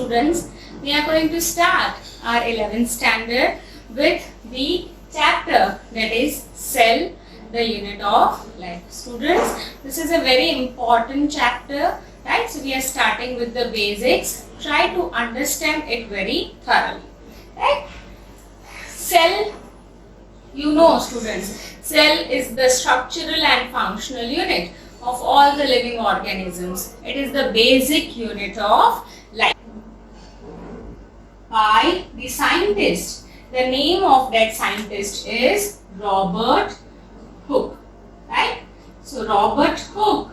students, we are going to start our 11th standard with the chapter that is Cell, the unit of life. Students, this is a very important chapter, right? So we are starting with the basics. Try to understand it very thoroughly, right? Cell, you know students, cell is the structural and functional unit of all the living organisms. It is the basic unit of life. By the scientist, the name of that scientist is Robert Hooke, right? So Robert Hooke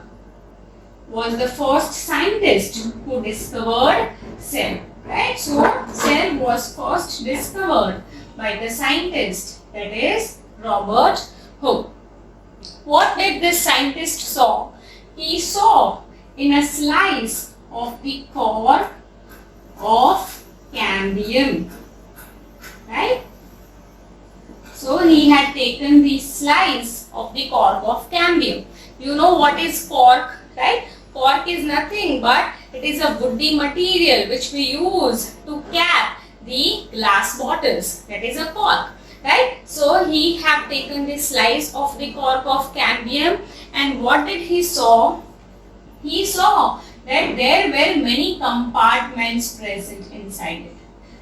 was the first scientist who discovered cell, right? So cell was first discovered by the scientist, that is Robert Hooke. What did this scientist saw? He saw in a slice of the core of cambium, right? So he had taken the slice of the cork of cambium. You know what is cork, right? Cork is nothing but it is a woody material which we use to cap the glass bottles. That is a cork, right? So he have taken the slice of the cork of cambium, and what did he saw? He saw that there were many compartments present inside it,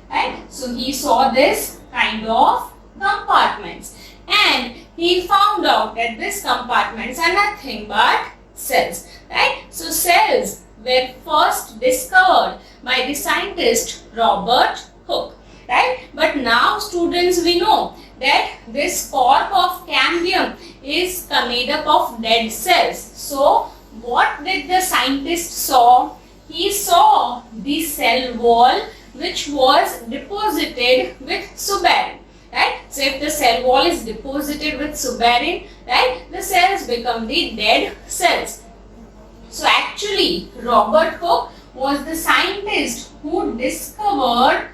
right? So he saw this kind of compartments, and he found out that these compartments are nothing but cells, right? So cells were first discovered by the scientist Robert Hooke, right? But now students, we know that this cork of cambium is made up of dead cells. So what did the scientist saw? He saw the cell wall which was deposited with suberin, right? So if the cell wall is deposited with suberin, right, the cells become the dead cells. So actually Robert Hooke was the scientist who discovered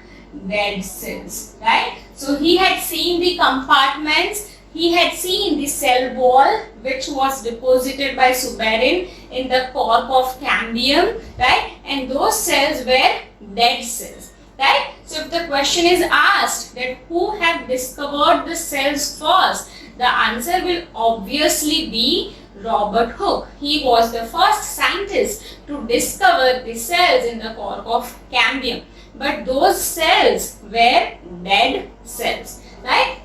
dead cells, right? So he had seen the compartments, he had seen the cell wall which was deposited by suberin in the cork of cambium, right? And those cells were dead cells, right? So if the question is asked that who have discovered the cells first, the answer will obviously be Robert Hooke. He was the first scientist to discover the cells in the cork of cambium. But those cells were dead cells, right?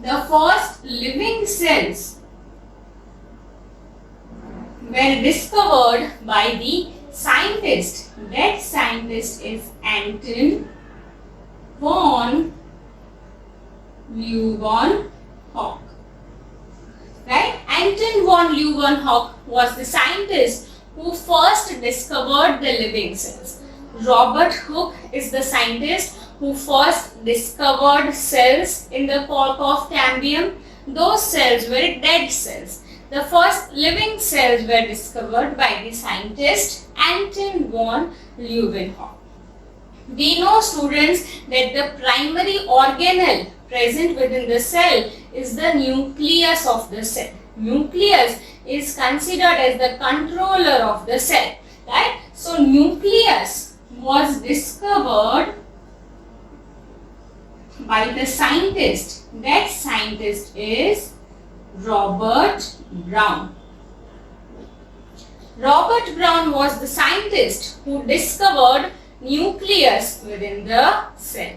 The first living cells were discovered by the scientist. That scientist is Anton von Leeuwenhoek, right? Anton von Leeuwenhoek was the scientist who first discovered the living cells. Robert Hooke is the scientist who first discovered cells in the cork of cambium. Those cells were dead cells. The first living cells were discovered by the scientist Anton von Leeuwenhoek. We know, students, that the primary organelle present within the cell is the nucleus of the cell. Nucleus is considered as the controller of the cell, right? So nucleus was discovered by the scientist. That scientist is Robert Brown. Robert Brown was the scientist who discovered nucleus within the cell.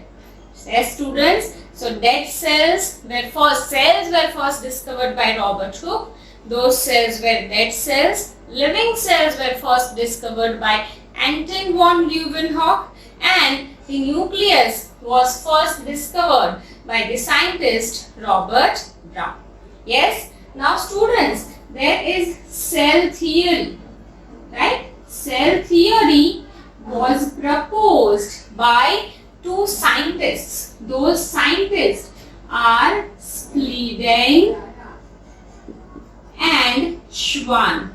Yes, students, so dead cells were first discovered by Robert Hooke. Those cells were dead cells. Living cells were first discovered by Anton von Leeuwenhoek, and the nucleus was first discovered by the scientist Robert Brown. Yes, now students, there is cell theory, right? Cell theory was proposed by two scientists. Those scientists are Schleiden and Schwann.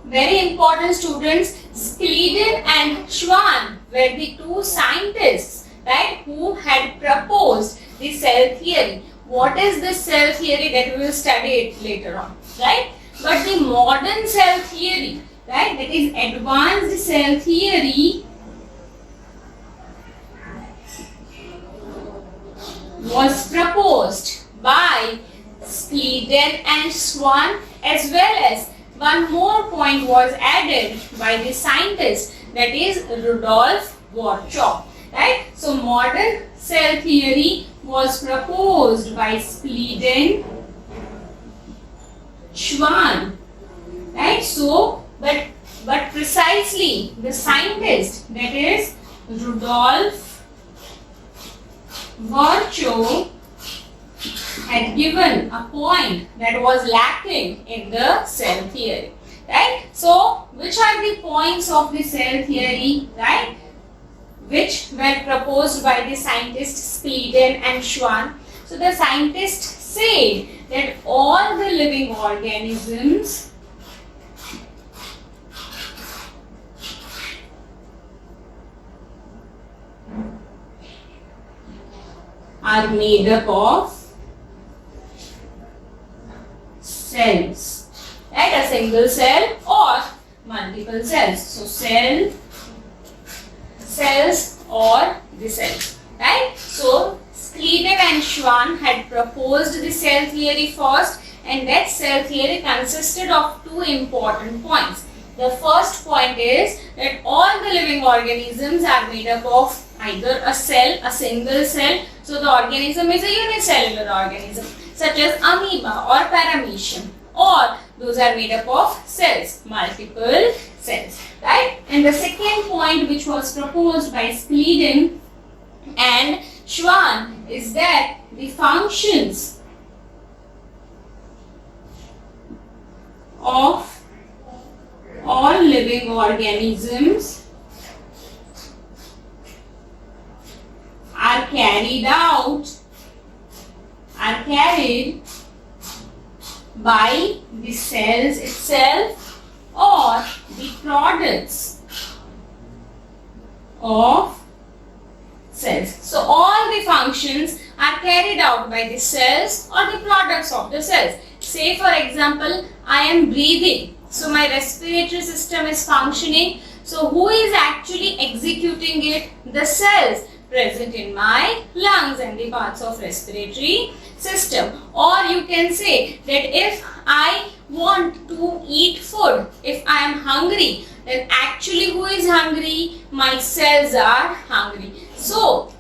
Very important, students, Schleiden and Schwann were the two scientists, right, who had proposed the cell theory. What is the cell theory? That we will study it later on, right? But the modern cell theory right? That is advanced cell theory was proposed by Schleiden and Schwann, as well as one more point was added by the scientist, that is Rudolf Virchow, right? So modern cell theory was proposed by Schleiden, Schwann, right? So but precisely the scientist, that is Rudolf Virchow, had given a point that was lacking in the cell theory, right? So which are the points of the cell theory, right, which were proposed by the scientists Schleiden and Schwann? So the scientists said that all the living organisms are made up of cells, right? A single cell or multiple cells. So cells or the cells, right? So Schleiden and Schwann had proposed the cell theory first, and that cell theory consisted of two important points. The first point is that all the living organisms are made up of either a cell, a single cell. So the organism is a unicellular organism, such as amoeba or paramecium, or those are made up of cells, multiple cells, right? And the second point, which was proposed by Schleiden and Schwann, is that the functions of all living organisms are carried by the cells itself or the products of cells. So all the functions are carried out by the cells or the products of the cells. Say for example, I am breathing, so my respiratory system is functioning. So who is actually executing it? The cells present in my lungs and the parts of respiratory system. Or you can say that if I want to eat food, if I am hungry, then actually who is hungry? My cells are hungry. So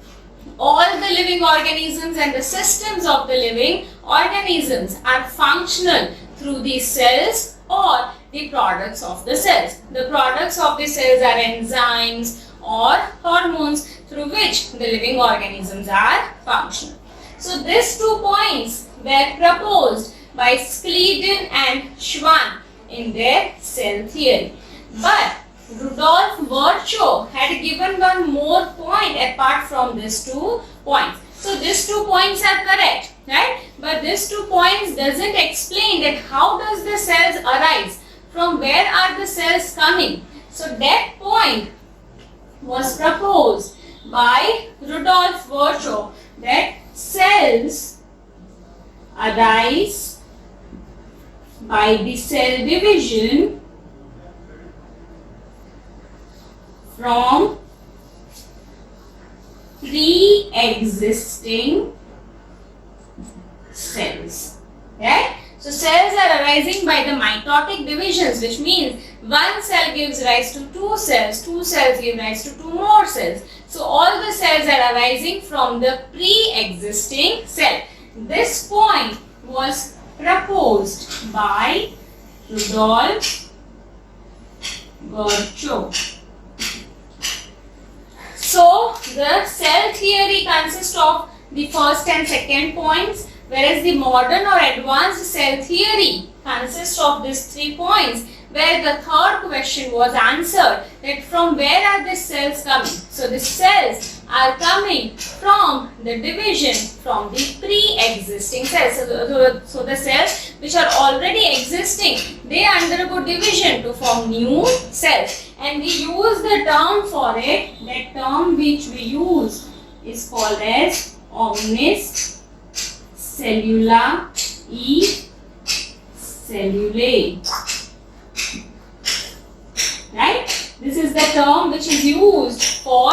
all the living organisms and the systems of the living organisms are functional through the cells or the products of the cells. The products of the cells are enzymes or hormones through which the living organisms are functional. So these 2 points were proposed by Schleiden and Schwann in their cell theory. But Rudolf Virchow had given one more point apart from these 2 points. So these 2 points are correct, right? But these 2 points doesn't explain that how does the cells arise, from where are the cells coming. So that point was proposed by Rudolf Virchow, that cells arise by the cell division from pre-existing cells, right? So cells are arising by the mitotic divisions, which means one cell gives rise to 2 cells, 2 cells give rise to 2 more cells. So all the cells are arising from the pre-existing cell. This point was proposed by Rudolf Virchow. So the cell theory consists of the first and second points, whereas the modern or advanced cell theory consists of these 3 points, where the third question was answered, that from where are the cells coming. So the cells are coming from the division from the pre-existing cells. So the cells which are already existing, they undergo division to form new cells. And we use the term for it. That term which we use is called as omnis cellula e cellulae. the term which is used for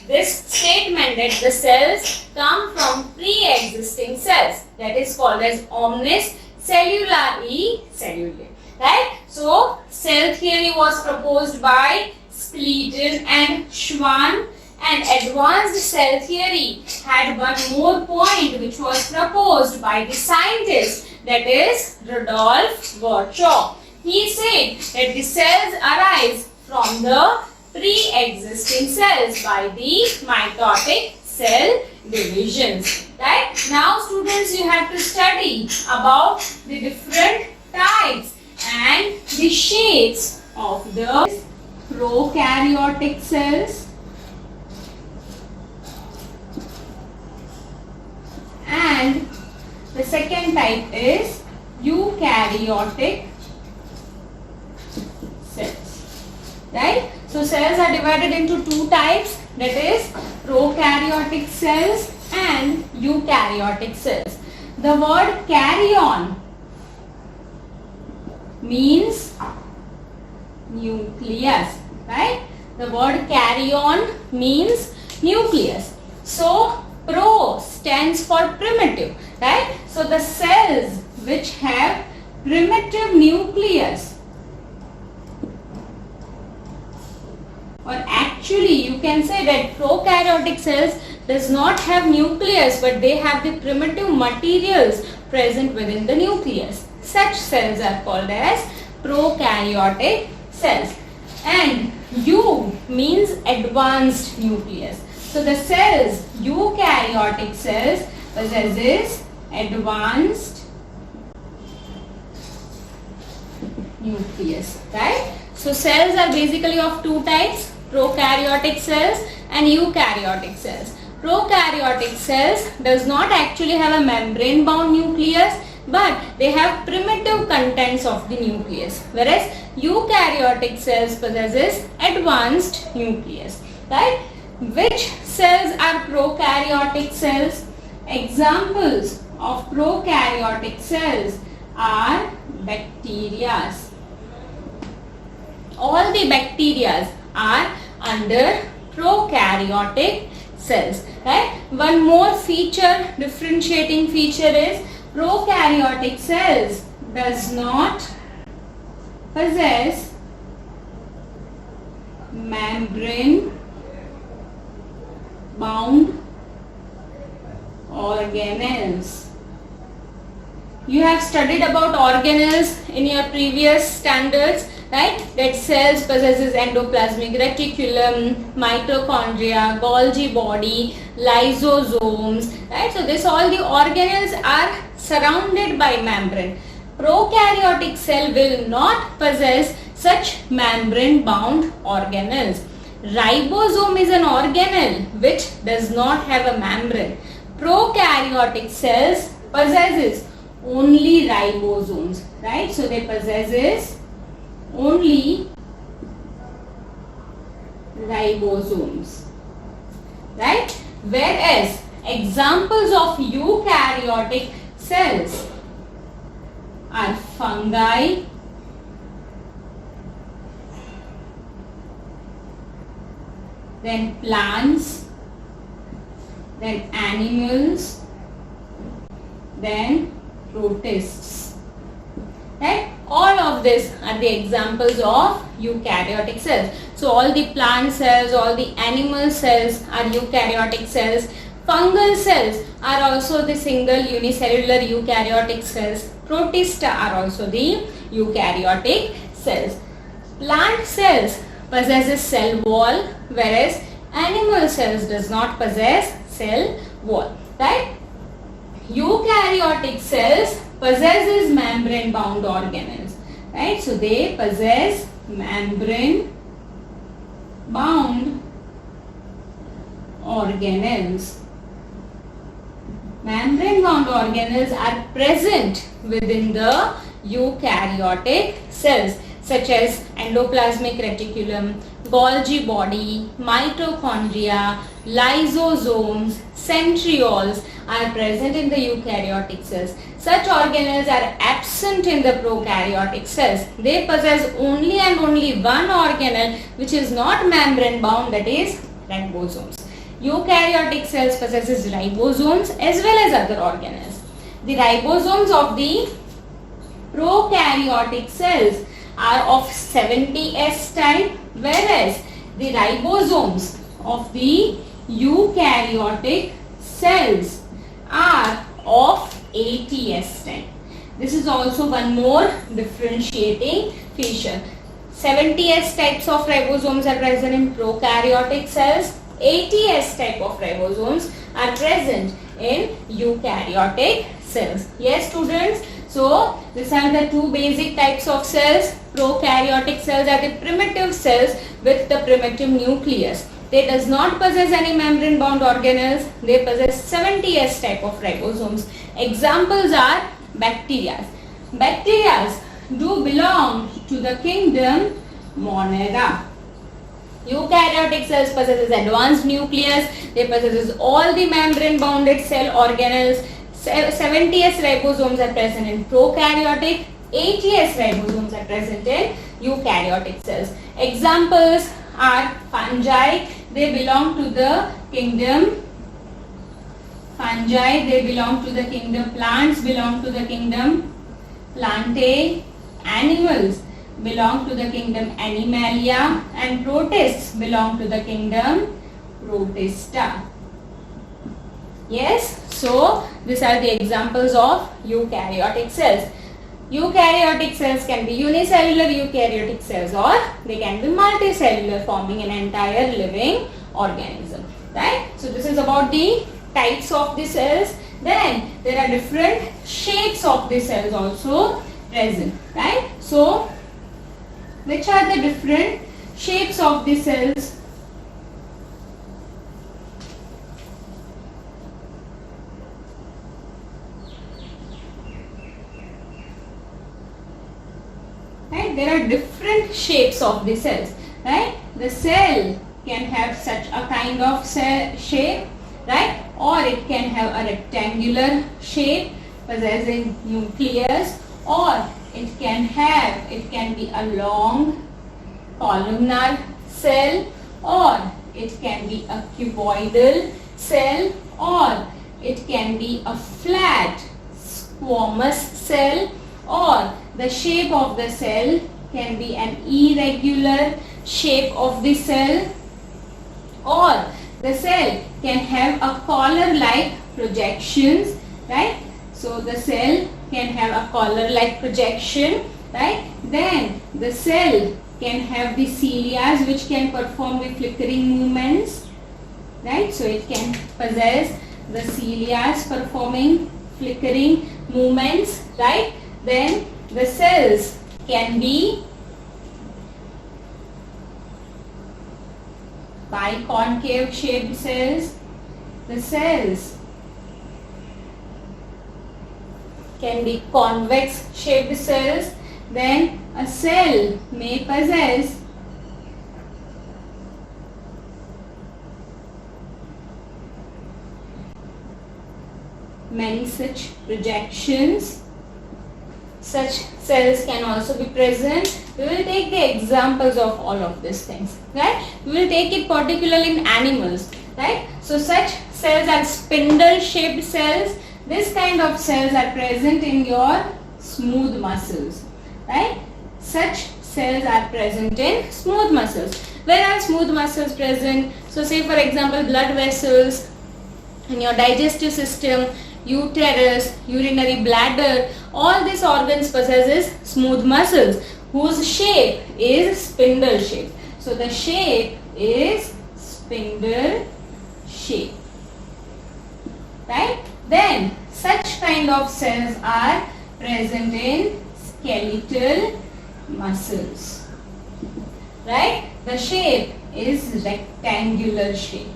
this statement that the cells come from pre-existing cells. That is called as omnis cellulari cellulare. Right? So, cell theory was proposed by Skelton and Schwann, and advanced cell theory had one more point which was proposed by the scientist, that is Rudolf Virchow. He said that the cells arise from the pre-existing cells by the mitotic cell divisions. Right? Now students, you have to study about the different types and the shapes of the prokaryotic cells and the second type is eukaryotic cells. Right? So cells are divided into two types, that is prokaryotic cells and eukaryotic cells. The word karyon means nucleus, right? The word karyon means nucleus. So pro stands for primitive, right? So the cells which have primitive nucleus, or actually you can say that prokaryotic cells does not have nucleus, but they have the primitive materials present within the nucleus. Such cells are called as prokaryotic cells. And U means advanced nucleus. So the cells, eukaryotic cells, possesses advanced nucleus, right? So cells are basically of two types, prokaryotic cells and eukaryotic cells. Prokaryotic cells does not actually have a membrane bound nucleus, but they have primitive contents of the nucleus, whereas eukaryotic cells possesses advanced nucleus, right? Which cells are prokaryotic cells? Examples of prokaryotic cells are bacteria. All the bacteria are under prokaryotic cells, right? One more feature, differentiating feature is prokaryotic cells does not possess membrane bound organelles. You have studied about organelles in your previous standards, right? That cells possesses endoplasmic reticulum, mitochondria, Golgi body, lysosomes, right? So this all the organelles are surrounded by membrane. Prokaryotic cell will not possess such membrane bound organelles. Ribosome is an organelle which does not have a membrane. Prokaryotic cells possesses only ribosomes, right? So they possesses only ribosomes, right? Whereas examples of eukaryotic cells are fungi, then plants, then animals, then protists, right? All of this are the examples of eukaryotic cells. So all the plant cells, all the animal cells are eukaryotic cells. Fungal cells are also the single unicellular eukaryotic cells. Protista are also the eukaryotic cells. Plant cells possesses cell wall, whereas animal cells does not possess cell wall, right? Eukaryotic cells possesses membrane bound organelles, right? So they possess membrane bound organelles. Membrane bound organelles are present within the eukaryotic cells, such as endoplasmic reticulum, Golgi body, mitochondria, lysosomes, centrioles are present in the eukaryotic cells. Such organelles are absent in the prokaryotic cells. They possess only and only one organelle which is not membrane bound, that is ribosomes. Eukaryotic cells possesses ribosomes as well as other organelles. The ribosomes of the prokaryotic cells are of 70S type, whereas the ribosomes of the eukaryotic cells are of 80S type. This is also one more differentiating feature. 70S types of ribosomes are present in prokaryotic cells. 80S type of ribosomes are present in eukaryotic cells. Yes, students. So, these are the two basic types of cells. Prokaryotic cells are the primitive cells with the primitive nucleus. They does not possess any membrane bound organelles. They possess 70S type of ribosomes. Examples are bacteria. Bacteria do belong to the kingdom Monera. Eukaryotic cells possesses advanced nucleus. They possesses all the membrane bounded cell organelles. 70S ribosomes are present in prokaryotic. 80S ribosomes are present in eukaryotic cells. Examples are fungi. They belong to the kingdom fungi. They belong to the kingdom plants. Belong to the kingdom Plantae. Animals belong to the kingdom Animalia, and protists belong to the kingdom Protista. Yes, so these are the examples of eukaryotic cells. Eukaryotic cells can be unicellular eukaryotic cells, or they can be multicellular, forming an entire living organism. Right? So this is about the types of the cells. Then there are different shapes of the cells also present. Right? So which are the different shapes of the cells? Right? There are different shapes of the cells. Right? The cell can have such a kind of cell shape, right? Or it can have a rectangular shape possessing nucleus, or it can be a long columnar cell, or it can be a cuboidal cell, or it can be a flat squamous cell, or the shape of the cell can be an irregular shape of the cell, or the cell can have a collar-like projections, right? So the cell can have a collar-like projection, right? Then the cell can have the cilia which can perform the flickering movements, right? So it can possess the cilia performing flickering movements, right? Then the cells can be biconcave shaped cells. The cells can be convex shaped cells. Then a cell may possess many such projections. Such cells can also be present. We will take the examples of all of these things, right? We will take it particularly in animals, right? So such cells are spindle shaped cells. This kind of cells are present in your smooth muscles, right? Such cells are present in smooth muscles. Where are smooth muscles present? So say for example blood vessels, in your digestive system, uterus, urinary bladder, all these organs possesses smooth muscles whose shape is spindle shape. So the shape is spindle shape, right? Then such kind of cells are present in skeletal muscles, right? The shape is rectangular shape,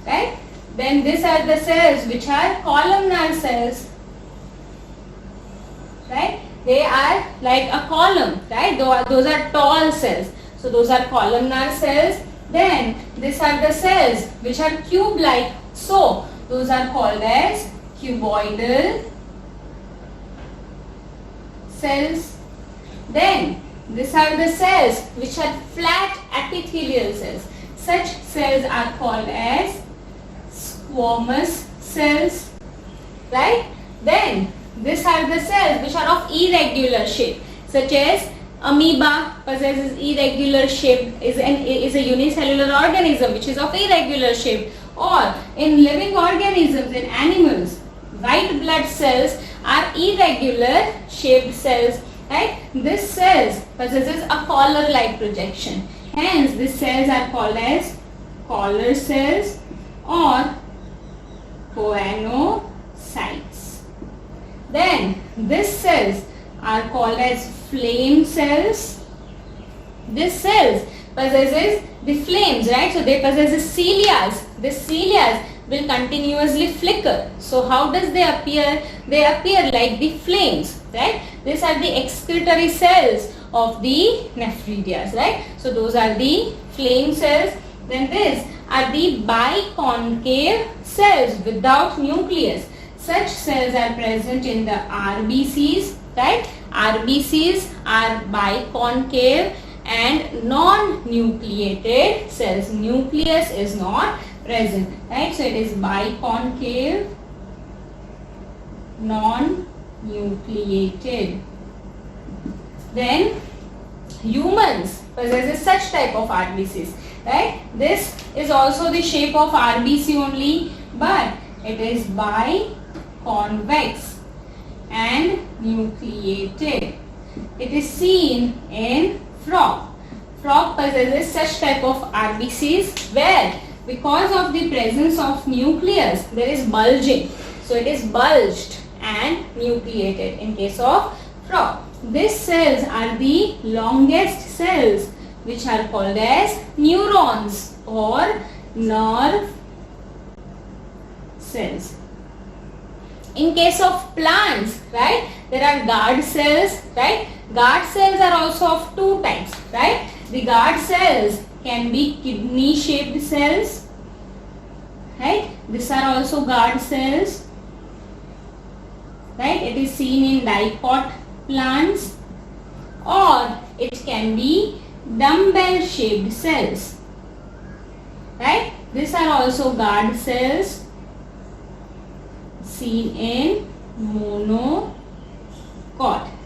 right? Then these are the cells which are columnar cells, right? They are like a column, right? Those are tall cells. So those are columnar cells. Then these are the cells which are cube-like. So those are called as cuboidal cells. Then these are the cells which are flat epithelial cells. Such cells are called as squamous cells. Right? Then these are the cells which are of irregular shape, such as amoeba possesses irregular shape, is a unicellular organism which is of irregular shape. Or in living organisms, in animals, white blood cells are irregular shaped cells. Right? These cells possesses a collar-like projection. Hence, these cells are called as collar cells or choanocytes. Then these cells are called as flame cells. These cells possesses the flames, right? So they possess cilias. The cilias will continuously flicker. So how does they appear? They appear like the flames, right? These are the excretory cells of the nephridias, right? So those are the flame cells. Then these are the biconcave cells without nucleus. Such cells are present in the RBCs, right? RBCs are biconcave and non-nucleated cells. Nucleus is not present, right? So it is biconcave, non-nucleated. Then humans possesses such type of RBCs, right? This is also the shape of RBC only, but it is biconvex and nucleated. It is seen in frog. Frog possesses such type of RBCs where because of the presence of nucleus there is bulging. So it is bulged and nucleated in case of frog. These cells are the longest cells which are called as neurons or nerve cells. In case of plants, right, there are guard cells, right? Guard cells are also of two types, right? The guard cells can be kidney shaped cells, right? These are also guard cells, right? It is seen in dicot plants, or it can be dumbbell shaped cells, right? These are also guard cells seen in monocot.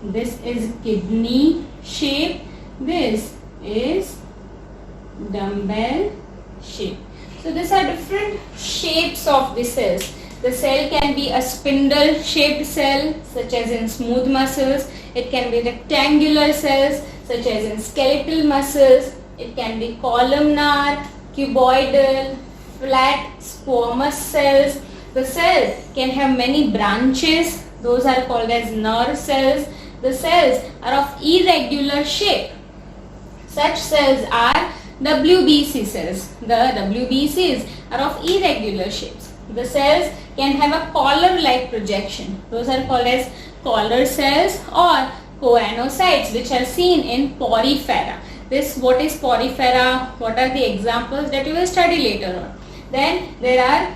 This is kidney shape. This is dumbbell shape. So these are different shapes of the cells. The cell can be a spindle shaped cell such as in smooth muscles. It can be rectangular cells such as in skeletal muscles. It can be columnar, cuboidal, flat, squamous cells. The cell can have many branches. Those are called as nerve cells. The cells are of irregular shape. Such cells are WBC cells. The WBCs are of irregular shapes. The cells can have a collar-like projection. Those are called as collar cells or choanocytes, which are seen in porifera. What is porifera? What are the examples that you will study later on? Then there are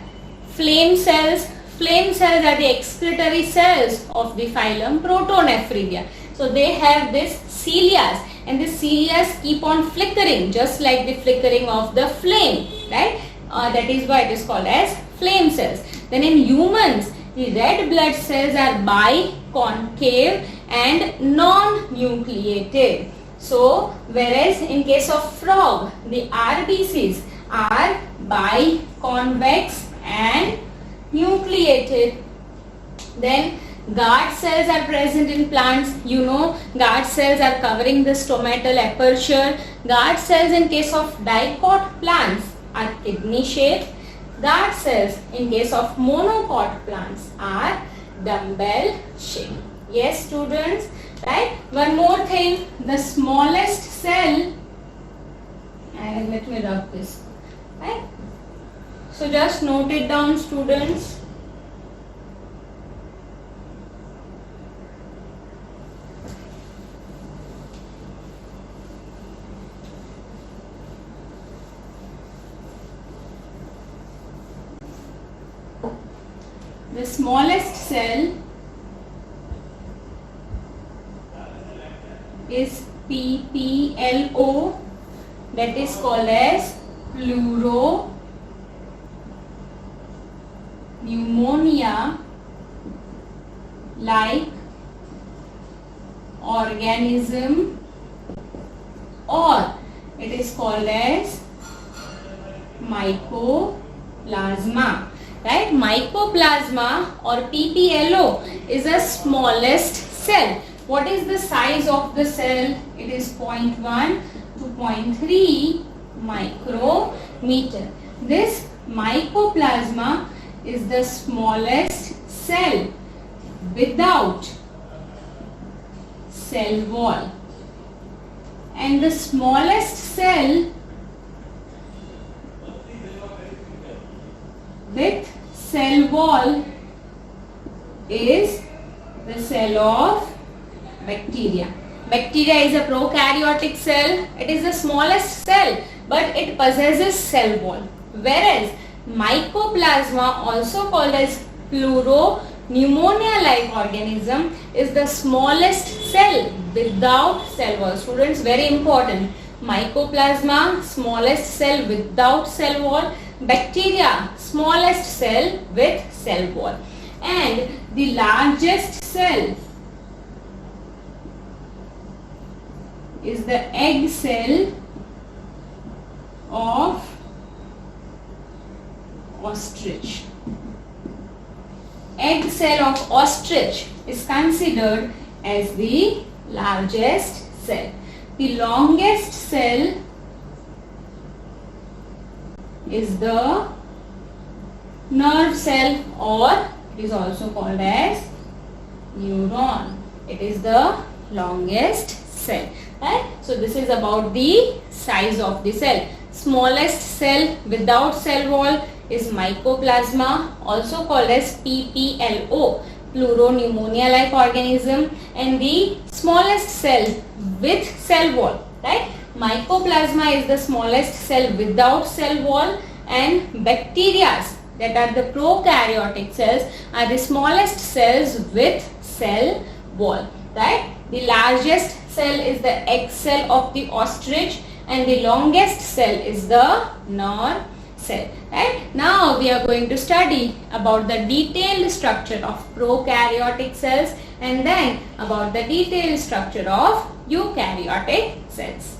flame cells. Flame cells are the excretory cells of the phylum Protonephridia. So they have this cilias, and the cilias keep on flickering just like the flickering of the flame, right? That is why it is called as flame cells. Then in humans, the red blood cells are biconcave and non-nucleated. So whereas in case of frog, the RBCs are biconvex and nucleated. Then guard cells are present in plants. You know, guard cells are covering the stomatal aperture. Guard cells in case of dicot plants are kidney shaped. Guard cells in case of monocot plants are dumbbell shaped. Yes, students, right? One more thing, the smallest cell, and let me rub this, right? So just note it down, students. The smallest cell is PPLO, that is called as pneumonia like organism, or it is called as mycoplasma. Right? Mycoplasma or PPLO is the smallest cell. What is the size of the cell? It is 0.1 to 0.3 micrometer. This mycoplasma is the smallest cell without cell wall, and the smallest cell with cell wall is the cell of bacteria. Bacteria is a prokaryotic cell. It is the smallest cell, but it possesses cell wall. Whereas mycoplasma, also called as pneumonia-like organism, is the smallest cell without cell wall. Students, very important. Mycoplasma, smallest cell without cell wall. Bacteria, smallest cell with cell wall. And the largest cell is the egg cell of ostrich. Egg cell of ostrich is considered as the largest cell. The longest cell is the nerve cell, or it is also called as neuron. It is the longest cell. Right? So this is about the size of the cell. Smallest cell without cell wall is mycoplasma, also called as PPLO, pneumonia-like organism, and the smallest cell with cell wall. Right? Mycoplasma is the smallest cell without cell wall, and bacteria, that are the prokaryotic cells, are the smallest cells with cell wall. Right? The largest cell is the egg cell of the ostrich, and the longest cell is the nerve cell. Right? Now we are going to study about the detailed structure of prokaryotic cells, and then about the detailed structure of eukaryotic cells.